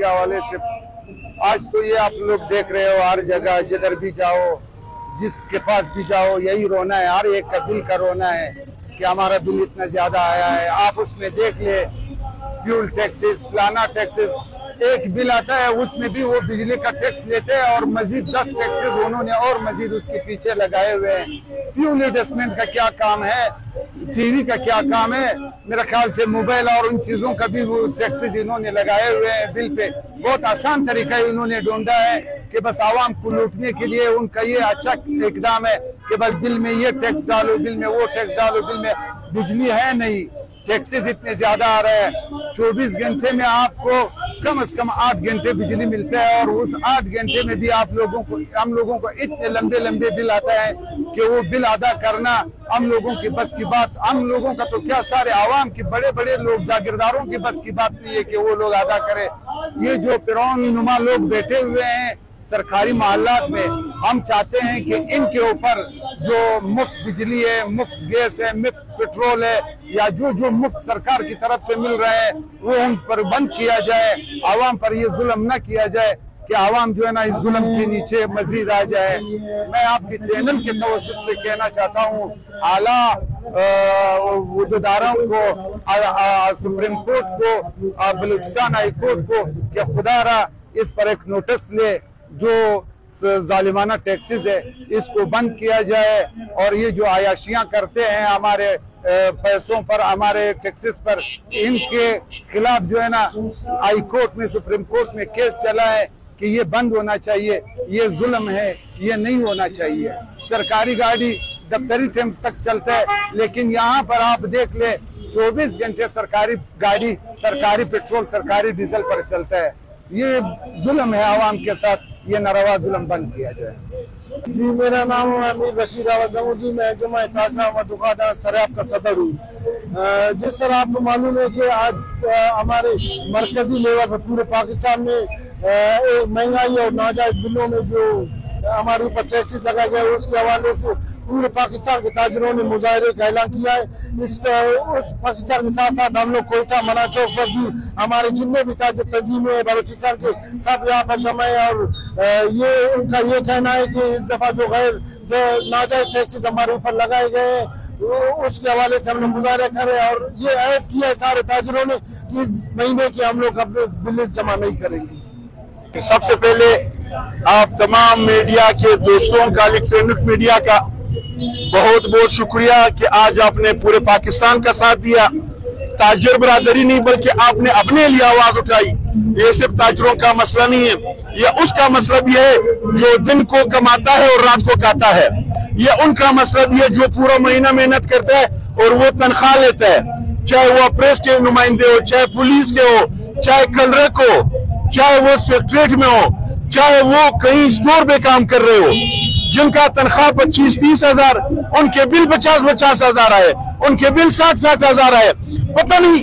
के हवाले से आज तो ये आप लोग देख रहे हो, हर जगह जिधर भी जाओ, जिसके पास भी जाओ, यही रोना है। हर एक का दिल का रोना है कि हमारा बिल इतना ज्यादा आया है। आप उसमें देख ले, फ्यूल टैक्सेस, फलाना टैक्सेस, एक बिल आता है उसमें भी वो बिजली का टैक्स लेते हैं और मजीद 10 टैक्सेस उन्होंने और मजीद उसके पीछे लगाए हुए हैं। फ्यूल एडजस्टमेंट का क्या काम है, टीवी का क्या काम है, मेरा ख्याल से मोबाइल और उन चीजों का भी वो टैक्सेस इन्होंने लगाए हुए हैं बिल पे। बहुत आसान तरीका इन्होंने ढूंढा है कि बस आवाम को लूटने के लिए उनका ये अच्छा इकदाम है कि बस बिल में ये टैक्स डालो, बिल में वो टैक्स डालो। बिल में बिजली है नहीं, टैक्सेस इतने ज्यादा आ रहे हैं। 24 घंटे में आपको कम से कम 8 घंटे बिजली मिलता है और उस 8 घंटे में भी हम लोगों को इतने लंबे बिल आता है कि वो बिल अदा करना हम लोगों की बस की बात, हम लोगों का तो क्या, सारे आवाम की, बड़े लोग, जागीरदारों की बस की बात नहीं है कि वो लोग अदा करें। ये जो फिरौन नुमा लोग बैठे हुए हैं सरकारी मोहल्लात में, हम चाहते हैं कि इनके ऊपर जो मुफ्त बिजली है, मुफ्त गैस है, मुफ्त पेट्रोल है, या जो मुफ्त सरकार की तरफ से मिल रहा है वो उन पर बंद किया जाए। आवाम पर ये जुल्म न किया जाए कि आवाम जो है ना इस जुल्म के नीचे मजीद आ जाए। मैं आपके चैनल के तवज्जुह से कहना चाहता हूँ आला वज़ीरान को, सुप्रीम कोर्ट को, बलूचिस्तान हाई कोर्ट को कि खुदारा इस पर एक नोटिस ले, जो जालिमाना टैक्सेस है इसको बंद किया जाए और ये जो आयाशियां करते हैं हमारे पैसों पर, हमारे टैक्सेस पर, इनके खिलाफ जो है ना हाई कोर्ट में, सुप्रीम कोर्ट में केस चला है कि ये बंद होना चाहिए। ये जुल्म है, ये नहीं होना चाहिए। सरकारी गाड़ी दफ्तरी टाइम तक चलता है, लेकिन यहाँ पर आप देख ले 24 घंटे सरकारी गाड़ी, सरकारी पेट्रोल, सरकारी डीजल पर चलता है। ये जुल्म है आवाम के साथ, ये नारवा जुल्म बंद किया जाए। जी, मेरा नाम अमीर बशीर अहमद जी, मैं जुमा ताशा व दुकानदार सराब का सदर हूँ। जिस तरह आपको मालूम है कि आज हमारे मरकजी लेवल पर पूरे पाकिस्तान में महंगाई और नाजायज बिलों में जो हमारे ऊपर टैक्सेस लगाए गए, उसके हवाले से पूरे पाकिस्तान के ताजरों ने मुजाहरे का ऐलान किया है। उस पाकिस्तान के साथ साथ हम लोग कोयटा, मना चौक पर भी हमारे जितने भी ताजर तंजीमें हैं बलूचिस्तान के, सब यहाँ पर जमा है और ये उनका ये कहना है कि इस दफा जो गैर नाजायज टैक्सेस हमारे ऊपर लगाए गए हैं उसके हवाले से हम लोग मुजाहरा करें और ये ऐद किया है सारे ताजरों ने कि इस महीने के हम लोग अपने बिल जमा नहीं करेंगे। सबसे पहले आप तमाम मीडिया के दोस्तों का, इलेक्ट्रॉनिक मीडिया का बहुत बहुत शुक्रिया कि आज आपने पूरे पाकिस्तान का साथ दिया। ताजर बरादरी नहीं बल्कि आपने अपने लिए आवाज उठाई। ये सिर्फ ताजरों का मसला नहीं है, ये उसका मसला भी है जो दिन को कमाता है और रात को खाता है। ये उनका मसला भी है जो पूरा महीना मेहनत करता है और वो तनख्वाह लेता है, चाहे वो प्रेस के नुमाइंदे हो, चाहे पुलिस के हो, चाहे कलरक हो, चाहे वो सेक्रेटरीट में हो, चाहे वो कहीं स्टोर पे काम कर रहे हो, जिनका तनख्वाह 25-30 हजार, उनके बिल 50-50 हजार आए, उनके बिल 60-60 हजार आए। पता नहीं,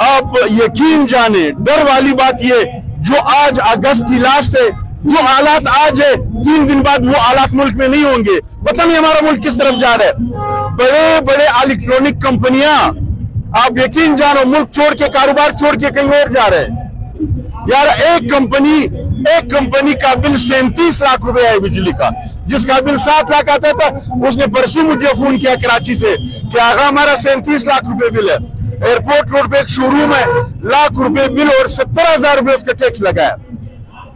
आप यकीन जाने, डर वाली बात ये जो आज अगस्त की लास्ट है, जो हालात आज है 3 दिन बाद वो हालात मुल्क में नहीं होंगे। पता नहीं हमारा मुल्क किस तरफ जा रहा है। बड़े बड़े इलेक्ट्रॉनिक कंपनियां, आप यकीन जानो, मुल्क छोड़ के, कारोबार छोड़ के कहीं और जा रहे हैं। यार एक कंपनी का बिल 37 लाख रुपए है बिजली का, जिसका बिल 7 लाख आता था, उसने परसों मुझे फोन किया कराची से कि आगा हमारा 37 लाख रुपए बिल है। एयरपोर्ट रोड पे एक शोरूम है, लाख रुपए बिल और 70,000 रुपए उसका टैक्स लगाया।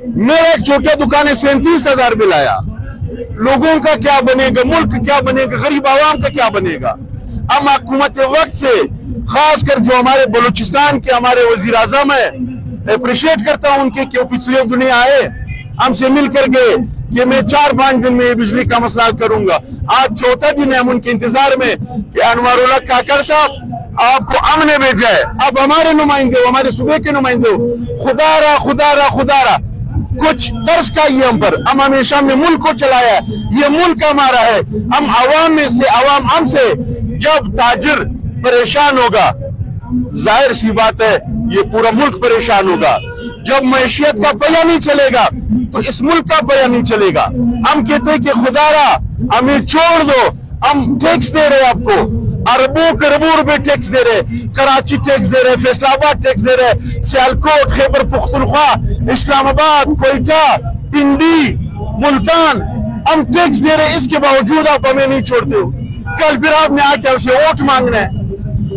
मेरा एक छोटा दुकान है, 37,000 बिल आया। लोगों का क्या बनेगा, मुल्क क्या बनेगा, गरीब आवाम का क्या बनेगा। हम हुकूमत वक्त से, खासकर जो हमारे बलूचिस्तान के हमारे वजीर आजम है, अप्रिशिएट करता हूं उनके कि पिछले दुनिया आए, हमसे मिल कर गए कि मैं 4-5 दिन में बिजली का मसला करूंगा। आज चौथा दिन है हम उनके इंतजार में कि अनवरुल्लाह काकड़ साहब आपको हमने भेजा है। अब हमारे नुमाइंदे हो, हमारे सूबे के नुमाइंदे हो, खुदारा खुदारा खुदारा कुछ तरस का ये हम पर, हम हमेशा में मुल्क को चलाया है, ये मुल्क हमारा है। हम आवाम में से, आवाम हमसे, जब ताजिर परेशान होगा, जाहिर सी बात है ये पूरा मुल्क परेशान होगा। जब मैशियत का पहिया नहीं चलेगा तो इस मुल्क का पहिया नहीं चलेगा। हम कहते हैं कि खुदारा हमें छोड़ दो, हम टैक्स दे रहे हैं आपको, अरबों करोड़ों रुपए टैक्स दे रहे, कराची टैक्स दे रहे, फैसलाबाद टैक्स दे रहे, सियालकोट, खैबर पुख्तनख्वा, इस्लामाबाद, कोयटा, पिंडी, मुल्तान, हम टैक्स दे रहे, इसके बावजूद आप हमें नहीं छोड़ते हो। कल फिर आपने आके हमसे वोट मांगना है।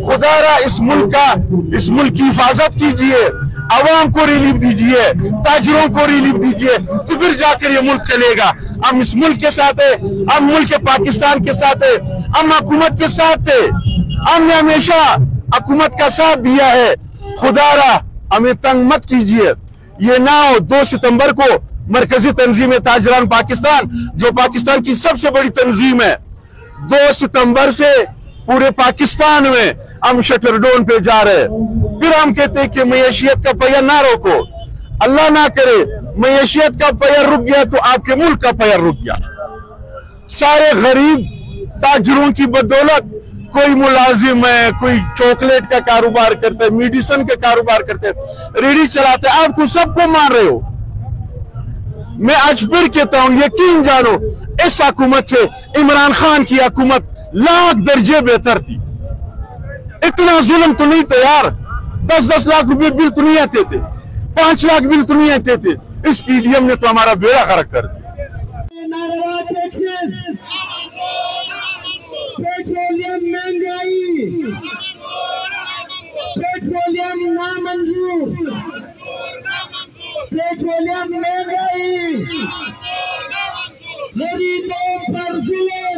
खुदारा इस मुल्क की हिफाजत कीजिए, आवाम को रिलीफ दीजिए, ताजिरों को रिलीफ दीजिए, तो फिर जाकर ये मुल्क चलेगा। हम इस मुल्क के साथ है, हम मुल्क पाकिस्तान के साथ है, हम हुकूमत के साथ है, हमने हमेशा हुकूमत का साथ दिया है। खुदारा हमें तंग मत कीजिए। ये 2 सितंबर को मरकजी तंजीम ताजरान पाकिस्तान, जो पाकिस्तान की सबसे बड़ी तंजीम है, 2 सितंबर से पूरे पाकिस्तान में हम शटर डाउन पे जा रहे हैं। फिर हम कहते हैं कि मईशियत का पहिया ना रोको, अल्लाह ना करे मईशियत का पहिया रुक गया तो आपके मुल्क का पहिया रुक गया। सारे गरीब ताजरों की बदौलत, कोई मुलाजिम है, कोई चॉकलेट का कारोबार करते, मेडिसिन का कारोबार करते, रेडी चलाते, आप तो सबको मार रहे हो। मैं आज फिर कहता हूं, यकीन जानो इस हुकूमत से इमरान खान की हुकूमत लाख दर्जे बेहतर थी। इतना जुल्म तो नहीं था यार। 10-10 लाख रुपए बिल तो नहीं आते थे, 5 लाख बिल तो नहीं आते थे। इस पीडीएम ने तो हमारा बेड़ा गर्क कर दिया। पेट्रोलियम महंगाई, पेट्रोलियम नामंजूर, पेट्रोलियम महंगाई, गरीबों पर जुल्म,